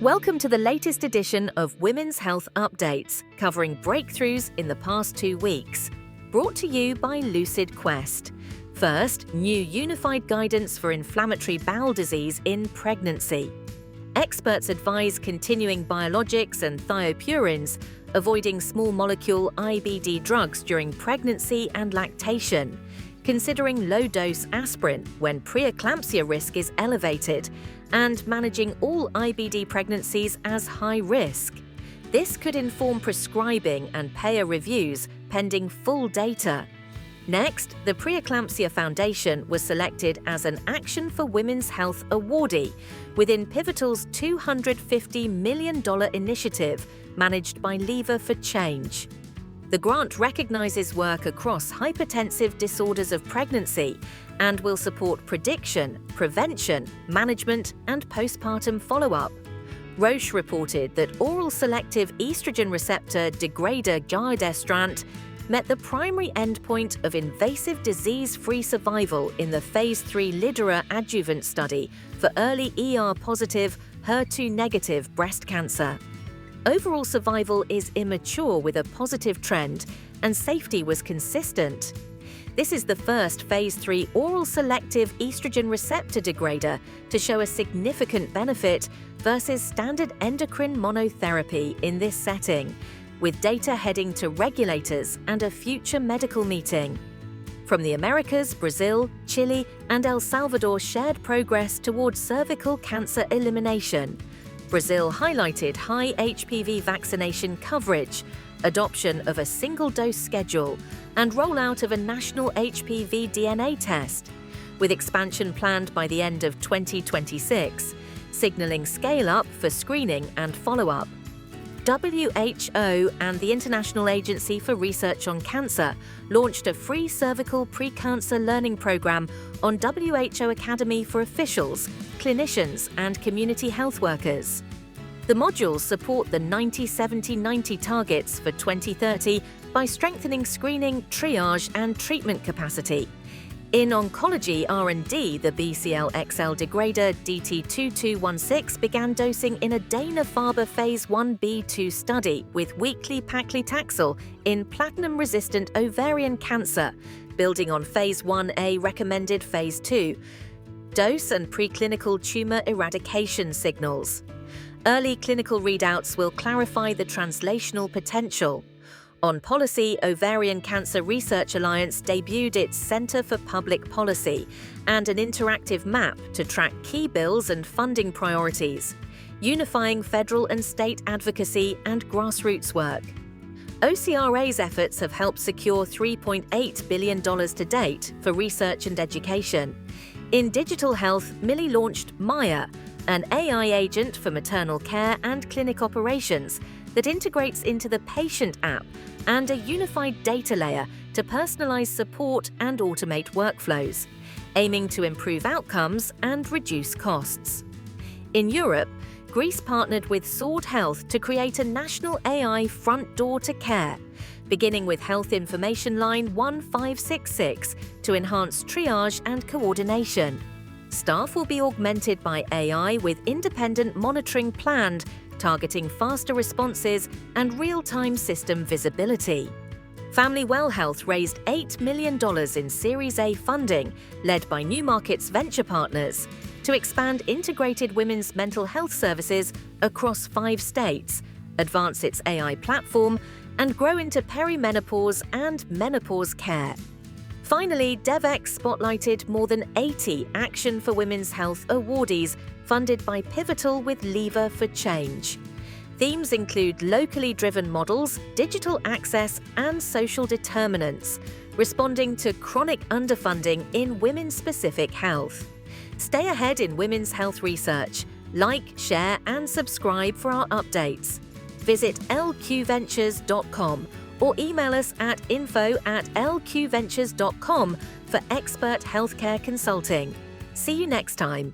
Welcome to the latest edition of Women's Health Updates, covering breakthroughs in the past 2 weeks. Brought to you by Lucid Quest. First, new unified guidance for inflammatory bowel disease in pregnancy. Experts advise continuing biologics and thiopurines, avoiding small molecule IBD drugs during pregnancy and lactation, considering low-dose aspirin when preeclampsia risk is elevated, and managing all IBD pregnancies as high risk. This could inform prescribing and payer reviews pending full data. Next, the Preeclampsia Foundation was selected as an Action for Women's Health awardee within Pivotal's $250 million initiative managed by Lever for Change. The grant recognizes work across hypertensive disorders of pregnancy and will support prediction, prevention, management, and postpartum follow-up. Roche reported that oral selective estrogen receptor degrader giredestrant met the primary endpoint of invasive disease-free survival in the Phase 3 lidERA adjuvant study for early ER-positive, HER2-negative breast cancer. Overall survival is immature with a positive trend, and safety was consistent. This is the first Phase 3 oral selective estrogen receptor degrader to show a significant benefit versus standard endocrine monotherapy in this setting, with data heading to regulators and a future medical meeting. From the Americas, Brazil, Chile, and El Salvador shared progress towards cervical cancer elimination. Brazil highlighted high HPV vaccination coverage, adoption of a single-dose schedule, and rollout of a national HPV DNA test, with expansion planned by the end of 2026, signaling scale-up for screening and follow-up. WHO and the International Agency for Research on Cancer launched a free cervical precancer learning program on WHO Academy for officials, clinicians, and community health workers. The modules support the 90-70-90 targets for 2030 by strengthening screening, triage, and treatment capacity. In Oncology R&D, the BCL-XL degrader DT2216 began dosing in a Dana-Farber Phase 1b/2 study with weekly paclitaxel in platinum-resistant ovarian cancer, building on Phase 1a recommended Phase 2 dose and preclinical tumor eradication signals. Early clinical readouts will clarify the translational potential. On policy, Ovarian Cancer Research Alliance debuted its Center for Public Policy and an interactive map to track key bills and funding priorities, unifying federal and state advocacy and grassroots work. OCRA's efforts have helped secure $3.8 billion to date for research and education. In digital health, Millie launched Maia, an AI agent for maternal care and clinic operations that integrates into the patient app and a unified data layer to personalize support and automate workflows, aiming to improve outcomes and reduce costs. In Europe, Greece partnered with SERD Health to create a national AI front door to care, beginning with Health Information Line 1566 to enhance triage and coordination. Staff will be augmented by AI with independent monitoring planned, targeting faster responses and real-time system visibility. FamilyWell Health raised $8 million in Series A funding, led by New Markets Venture Partners, to expand integrated women's mental health services across 5 states, advance its AI platform, and grow into perimenopause and menopause care. Finally, Devex spotlighted more than 80 Action for Women's Health awardees funded by Pivotal with Lever for Change. Themes include locally driven models, digital access, and social determinants, responding to chronic underfunding in women-specific health. Stay ahead in women's health research. Like, share, and subscribe for our updates. Visit lqventures.com or email us at info@lqventures.com for expert healthcare consulting. See you next time.